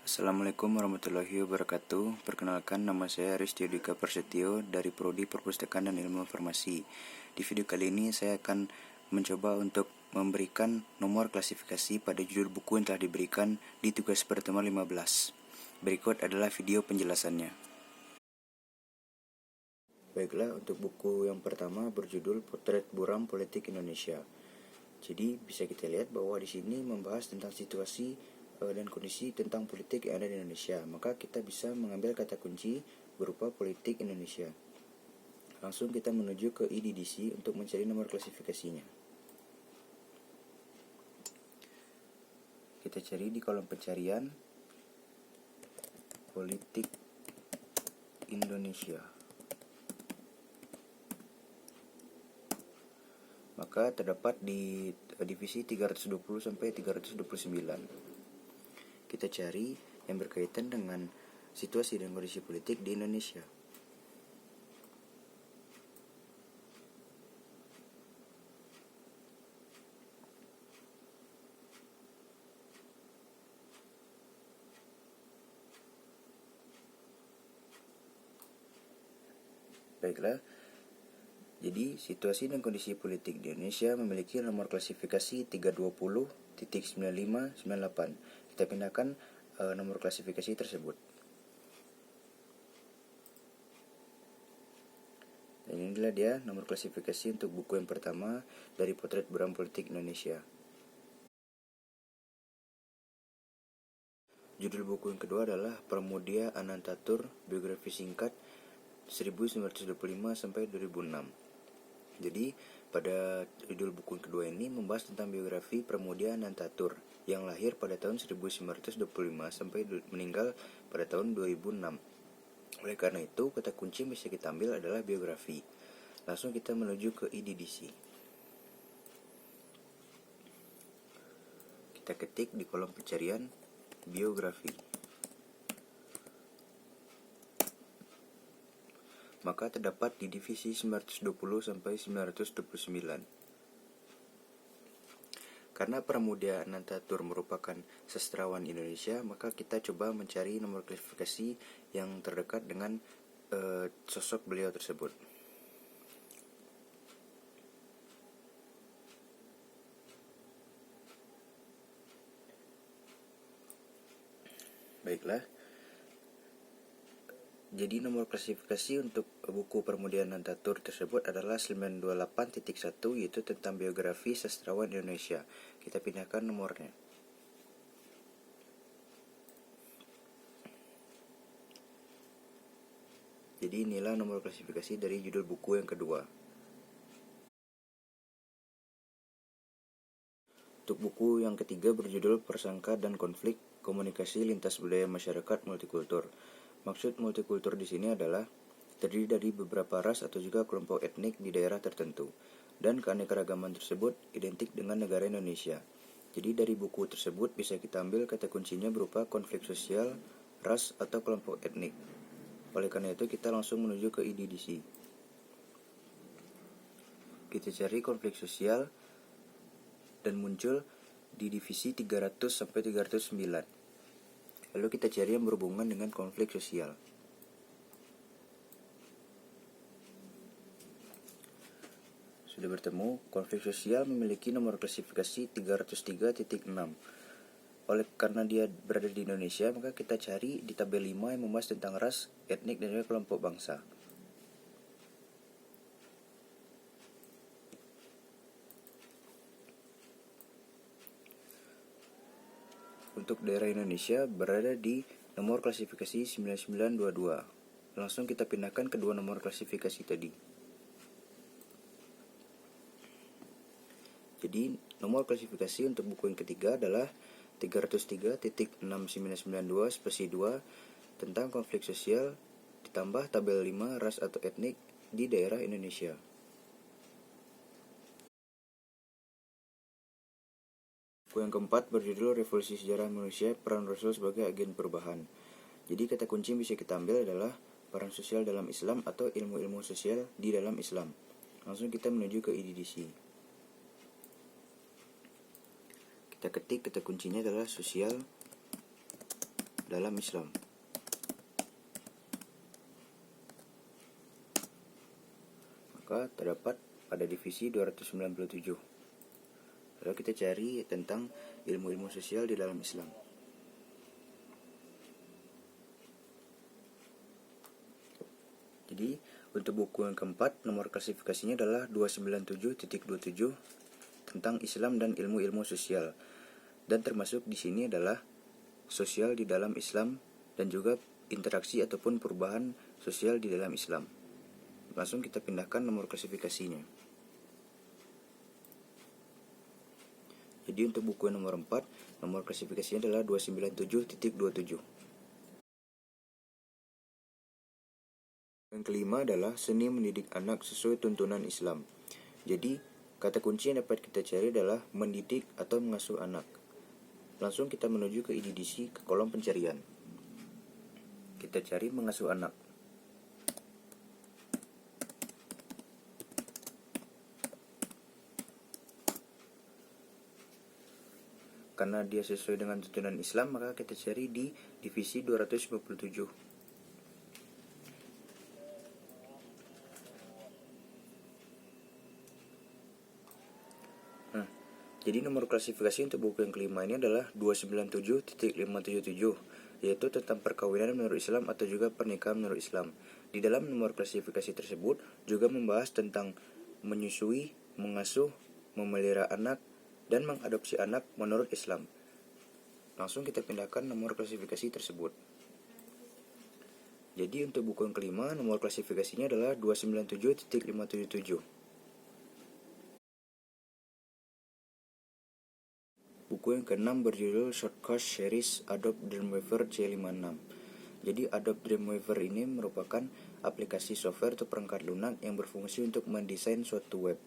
Assalamualaikum warahmatullahi wabarakatuh. Perkenalkan, nama saya Rizky Dika Prasetyo dari Prodi Perpustakaan dan Ilmu Informasi. Di video kali ini saya akan mencoba untuk memberikan nomor klasifikasi pada judul buku yang telah diberikan di tugas pertemuan 15. Berikut adalah video penjelasannya. Baiklah, untuk buku yang pertama berjudul Potret Buram Politik Indonesia. Jadi bisa kita lihat bahwa di sini membahas tentang situasi dan kondisi tentang politik yang ada di Indonesia. Maka kita bisa mengambil kata kunci berupa politik Indonesia. Langsung kita menuju ke IDDC untuk mencari nomor klasifikasinya. Kita cari di kolom pencarian politik Indonesia. Maka terdapat di divisi 320 sampai 329. Kita cari yang berkaitan dengan situasi dan kondisi politik di Indonesia. Baiklah, jadi situasi dan kondisi politik di Indonesia memiliki nomor klasifikasi 320.9598. Kita pindahkan nomor klasifikasi tersebut. Dan inilah dia nomor klasifikasi untuk buku yang pertama dari Potret Buram Politik Indonesia. Judul buku yang kedua adalah Pramudia Anantatur, biografi singkat 1925 sampai 2006. Jadi pada judul buku kedua ini membahas tentang biografi Pramudia Anantatur yang lahir pada tahun 1925 sampai meninggal pada tahun 2006. Oleh karena itu, kata kunci yang bisa kita ambil adalah biografi. Langsung kita menuju ke IDDC. Kita ketik di kolom pencarian biografi. Maka terdapat di divisi 920 sampai 929. Karena Pramudia Anantatur merupakan sastrawan Indonesia, maka kita coba mencari nomor klasifikasi yang terdekat dengan sosok beliau tersebut. Baiklah. Jadi nomor klasifikasi untuk buku Pramudia Anantatur tersebut adalah 928.1, yaitu tentang biografi sastrawan Indonesia. Kita pindahkan nomornya. Jadi inilah nomor klasifikasi dari judul buku yang kedua. Untuk buku yang ketiga berjudul Persangka dan Konflik, Komunikasi Lintas Budaya Masyarakat Multikultur. Maksud multikultur di sini adalah terdiri dari beberapa ras atau juga kelompok etnik di daerah tertentu, dan keanekaragaman tersebut identik dengan negara Indonesia. Jadi dari buku tersebut bisa kita ambil kata kuncinya berupa konflik sosial, ras, atau kelompok etnik. Oleh karena itu kita langsung menuju ke IDDC. Kita cari konflik sosial dan muncul di divisi 300 sampai 309. Lalu kita cari yang berhubungan dengan konflik sosial. Sudah bertemu, konflik sosial memiliki nomor klasifikasi 303.6. Oleh karena dia berada di Indonesia, maka kita cari di tabel 5 yang membahas tentang ras, etnik, dan juga kelompok bangsa. Untuk daerah Indonesia berada di nomor klasifikasi 9922. Langsung kita pindahkan kedua nomor klasifikasi tadi. Jadi nomor klasifikasi untuk buku yang ketiga adalah 303.6992 spesi 2 tentang konflik sosial ditambah tabel 5 ras atau etnik di daerah Indonesia. Buku yang keempat berjudul Revolusi Sejarah Manusia, Peran Rasul sebagai Agen Perubahan. Jadi kata kunci yang bisa kita ambil adalah peran sosial dalam Islam atau ilmu-ilmu sosial di dalam Islam. Langsung kita menuju ke IDDC. Kita ketik kata kuncinya adalah sosial dalam Islam. Maka terdapat pada divisi 297. Lalu kita cari tentang ilmu-ilmu sosial di dalam Islam. Jadi untuk buku yang keempat, nomor klasifikasinya adalah 297.27 tentang Islam dan ilmu-ilmu sosial. Dan termasuk di sini adalah sosial di dalam Islam dan juga interaksi ataupun perubahan sosial di dalam Islam. Langsung kita pindahkan nomor klasifikasinya. Jadi untuk buku yang nomor 4, nomor klasifikasinya adalah 297.27. Yang kelima adalah seni mendidik anak sesuai tuntunan Islam. Jadi kata kunci yang dapat kita cari adalah mendidik atau mengasuh anak. Langsung kita menuju ke IDDC ke kolom pencarian. Kita cari mengasuh anak. Karena dia sesuai dengan tuntunan Islam, maka kita cari di divisi 257. Nah, jadi nomor klasifikasi untuk buku yang kelima ini adalah 297.577, yaitu tentang perkawinan menurut Islam atau juga pernikahan menurut Islam. Di dalam nomor klasifikasi tersebut juga membahas tentang menyusui, mengasuh, memelihara anak, dan mengadopsi anak menurut Islam. Langsung kita pindahkan nomor klasifikasi tersebut. Jadi untuk buku yang kelima, nomor klasifikasinya adalah 297.577. Buku yang keenam berjudul Shortcut Series Adobe Dreamweaver C56. Jadi Adobe Dreamweaver ini merupakan aplikasi software atau perangkat lunak yang berfungsi untuk mendesain suatu web.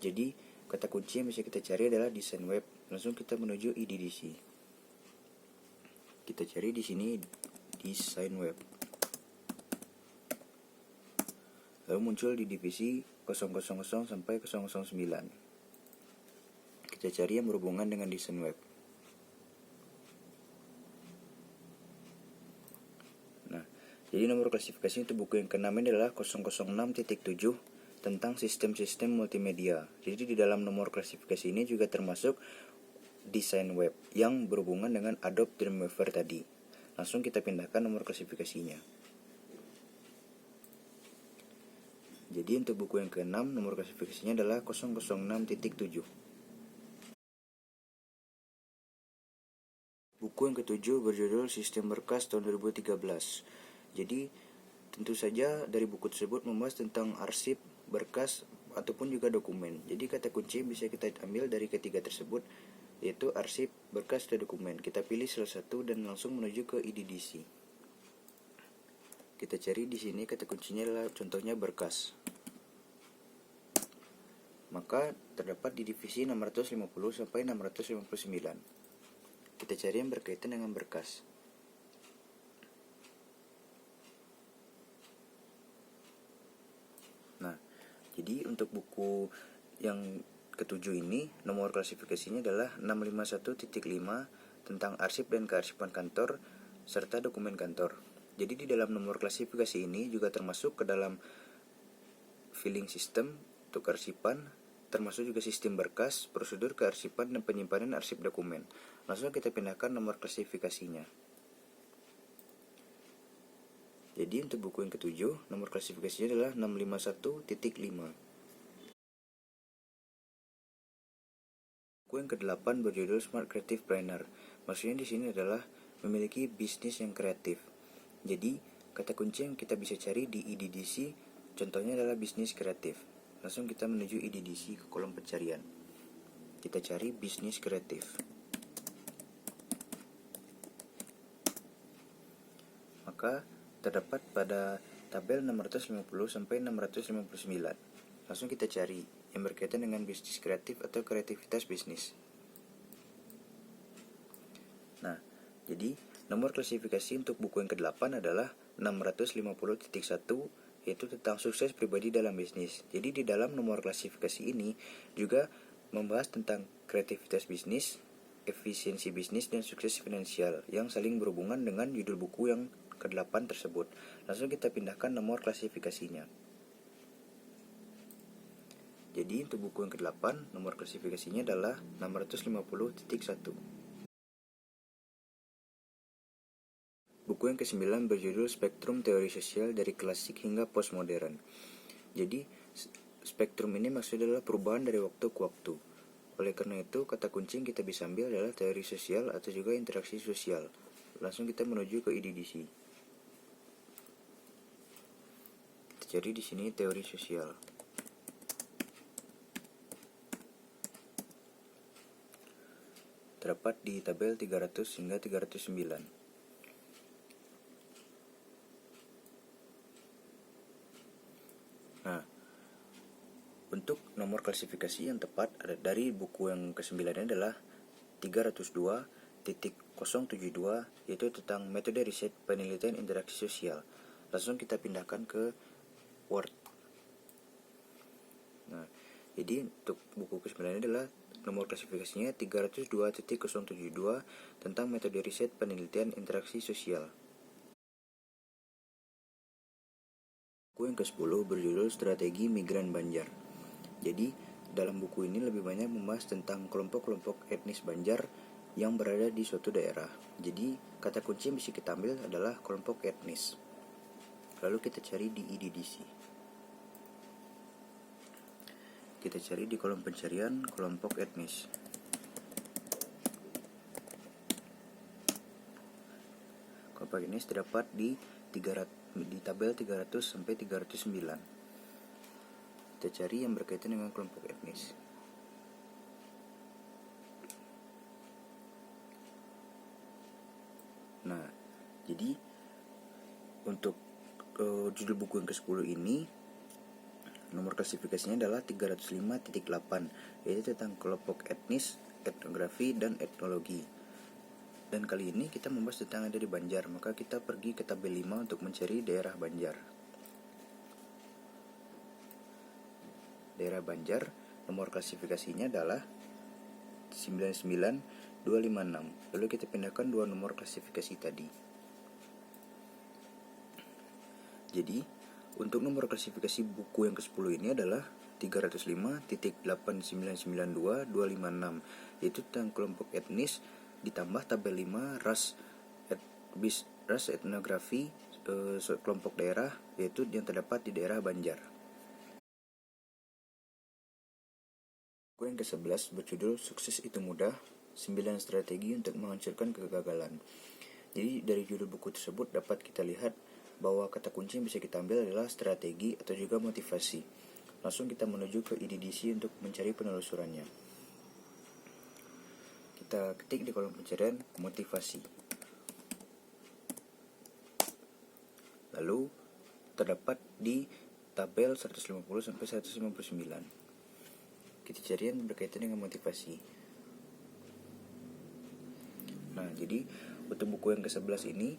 Jadi kata kunci yang bisa kita cari adalah desain web. Langsung kita menuju IDDC. Kita cari di sini desain web. Lalu muncul di divisi 000 sampai 009. Kita cari yang berhubungan dengan desain web. Nah, jadi nomor klasifikasi untuk buku yang ke-6 adalah 006.7 tentang sistem-sistem multimedia. Jadi di dalam nomor klasifikasi ini juga termasuk desain web yang berhubungan dengan Adobe Dreamweaver tadi. Langsung kita pindahkan nomor klasifikasinya. Jadi untuk buku yang ke-6 nomor klasifikasinya adalah 006.7. Buku yang ke-7 berjudul Sistem Berkas tahun 2013. Jadi tentu saja dari buku tersebut membahas tentang arsip, berkas, ataupun juga dokumen. Jadi kata kunci yang bisa kita ambil dari ketiga tersebut yaitu arsip, berkas, dan dokumen. Kita pilih salah satu dan langsung menuju ke IDDC. Kita cari di sini kata kuncinya adalah contohnya berkas. Maka terdapat di divisi 650 sampai 659. Kita cari yang berkaitan dengan berkas. Nah, jadi untuk buku yang ketujuh ini nomor klasifikasinya adalah 651.5 tentang arsip dan kearsipan kantor serta dokumen kantor. Jadi di dalam nomor klasifikasi ini juga termasuk ke dalam filing system untuk kearsipan, termasuk juga sistem berkas, prosedur kearsipan dan penyimpanan arsip dokumen. Langsung kita pindahkan nomor klasifikasinya. Jadi untuk buku yang ketujuh nomor klasifikasinya adalah 651.5. Buku yang ke-8 berjudul Smart Creative Planner. Maksudnya di sini adalah memiliki bisnis yang kreatif. Jadi, kata kunci yang kita bisa cari di IDDC contohnya adalah bisnis kreatif. Langsung kita menuju IDDC ke kolom pencarian. Kita cari bisnis kreatif. Maka terdapat pada tabel 650 sampai 659. Langsung kita cari yang berkaitan dengan bisnis kreatif atau kreativitas bisnis. Nah, jadi nomor klasifikasi untuk buku yang ke-8 adalah 650.1, yaitu tentang sukses pribadi dalam bisnis. Jadi di dalam nomor klasifikasi ini juga membahas tentang kreativitas bisnis, efisiensi bisnis dan sukses finansial yang saling berhubungan dengan judul buku yang ke-8 tersebut. Langsung kita pindahkan nomor klasifikasinya. Jadi untuk buku yang ke-8, nomor klasifikasinya adalah 650.1. Buku yang ke-9 berjudul Spektrum Teori Sosial dari Klasik hingga Postmodern. Jadi, spektrum ini maksudnya adalah perubahan dari waktu ke waktu. Oleh karena itu, kata kunci yang kita bisa ambil adalah teori sosial atau juga interaksi sosial. Langsung kita menuju ke IDDC. Kita cari di sini teori sosial. Terdapat di tabel 300 hingga 309. Nah, untuk nomor klasifikasi yang tepat ada dari buku yang ke-9 adalah 302.072, yaitu tentang metode riset penelitian interaksi sosial. Langsung kita pindahkan ke Word. Nah, jadi untuk buku ke-9 adalah nomor klasifikasinya 302.072 tentang metode riset penelitian interaksi sosial. Buku yang ke-10 berjudul Strategi Migran Banjar. Jadi, dalam buku ini lebih banyak membahas tentang kelompok-kelompok etnis Banjar yang berada di suatu daerah. Jadi, kata kunci yang bisa kita ambil adalah kelompok etnis. Lalu kita cari di IDDC. Kita cari di kolom pencarian kelompok etnis. Kelompok etnis terdapat di tabel 300 sampai 309. Kita cari yang berkaitan dengan kelompok etnis. Nah, jadi untuk judul buku yang ke-10 ini nomor klasifikasinya adalah 305.8, yaitu tentang kelompok etnis, etnografi, dan etnologi. Dan kali ini kita membahas tentang ada di Banjar, maka kita pergi ke tabel 5 untuk mencari daerah Banjar. Daerah Banjar, nomor klasifikasinya adalah 99256. Lalu kita pindahkan dua nomor klasifikasi tadi. Jadi, untuk nomor klasifikasi buku yang ke-10 ini adalah 305.8992.256, yaitu tentang kelompok etnis ditambah tabel 5 ras etnografi kelompok daerah, yaitu yang terdapat di daerah Banjar. Buku yang ke-11 berjudul Sukses Itu Mudah, 9 Strategi untuk Menghancurkan Kegagalan. Jadi dari judul buku tersebut dapat kita lihat bahwa kata kunci yang bisa kita ambil adalah strategi atau juga motivasi. Langsung kita menuju ke IDDC untuk mencari penelusurannya. Kita ketik di kolom pencarian motivasi. Lalu terdapat di tabel 150 sampai 159. Kita cari yang berkaitan dengan motivasi. Nah, jadi untuk buku yang ke-11 ini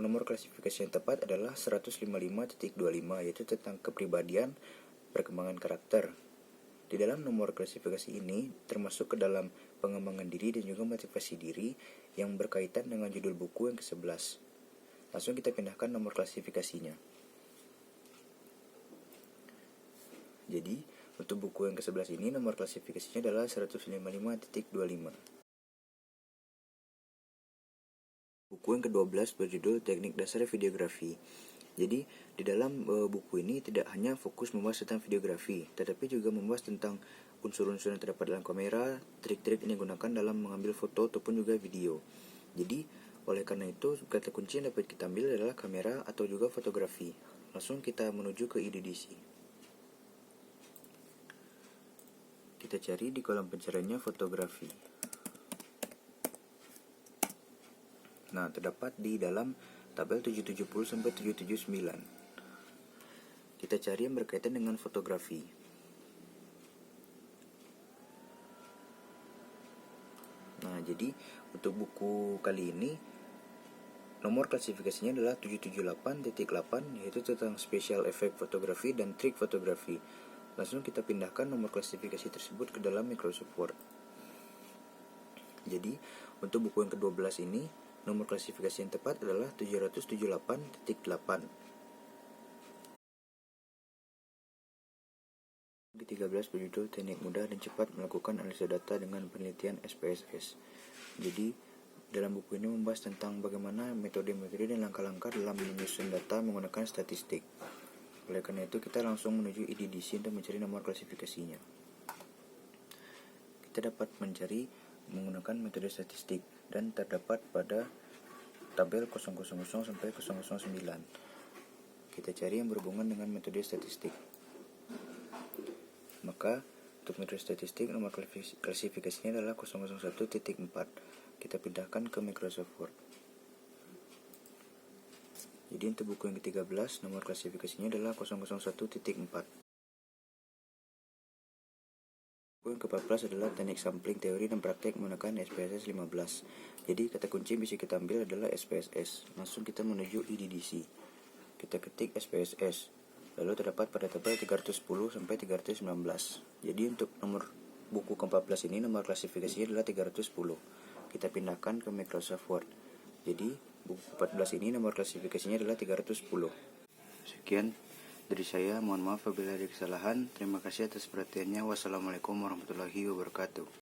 nomor klasifikasi yang tepat adalah 155.25, yaitu tentang kepribadian, perkembangan karakter. Di dalam nomor klasifikasi ini termasuk ke dalam pengembangan diri dan juga motivasi diri yang berkaitan dengan judul buku yang ke-11. Langsung kita pindahkan nomor klasifikasinya. Jadi, untuk buku yang ke-11 ini nomor klasifikasinya adalah 155.25. Buku yang ke-12 berjudul Teknik Dasar Videografi. Jadi, di dalam buku ini tidak hanya fokus membahas tentang videografi, tetapi juga membahas tentang unsur-unsur yang terdapat dalam kamera, trik-trik yang digunakan dalam mengambil foto ataupun juga video. Jadi, oleh karena itu, kata kunci yang dapat kita ambil adalah kamera atau juga fotografi. Langsung kita menuju ke IDDC. Kita cari di kolom pencariannya fotografi. Nah, terdapat di dalam tabel 770 sampai 779. Kita cari yang berkaitan dengan fotografi. Nah, jadi untuk buku kali ini nomor klasifikasinya adalah 778.8, yaitu tentang special effect fotografi dan trik fotografi. Langsung kita pindahkan nomor klasifikasi tersebut ke dalam Microsoft Word. Jadi untuk buku yang ke-12 ini, nomor klasifikasi yang tepat adalah 778.8. Ke-13 berjudul Teknik Mudah dan Cepat Melakukan Analisa Data dengan Penelitian SPSS. Jadi dalam buku ini membahas tentang bagaimana metode-metode dan langkah-langkah dalam menyusun data menggunakan statistik. Oleh karena itu kita langsung menuju IDDC untuk mencari nomor klasifikasinya. Kita dapat mencari menggunakan metode statistik dan terdapat pada tabel 000 sampai 009. Kita cari yang berhubungan dengan metode statistik. Maka untuk metode statistik nomor klasifikasinya adalah 001.4. Kita pindahkan ke Microsoft Word. Jadi untuk buku yang ke-13 nomor klasifikasinya adalah 001.4. Buku yang ke-14 adalah teknik sampling teori dan praktek menggunakan SPSS 15. Jadi kata kunci yang bisa kita ambil adalah SPSS. Langsung kita menuju IDDC. Kita ketik SPSS. Lalu terdapat pada tabel 310 sampai 319. Jadi untuk nomor buku ke-14 ini nomor klasifikasinya adalah 310. Kita pindahkan ke Microsoft Word. Jadi buku 14 ini nomor klasifikasinya adalah 310. Sekian dari saya, mohon maaf apabila ada kesalahan. Terima kasih atas perhatiannya. Wassalamualaikum warahmatullahi wabarakatuh.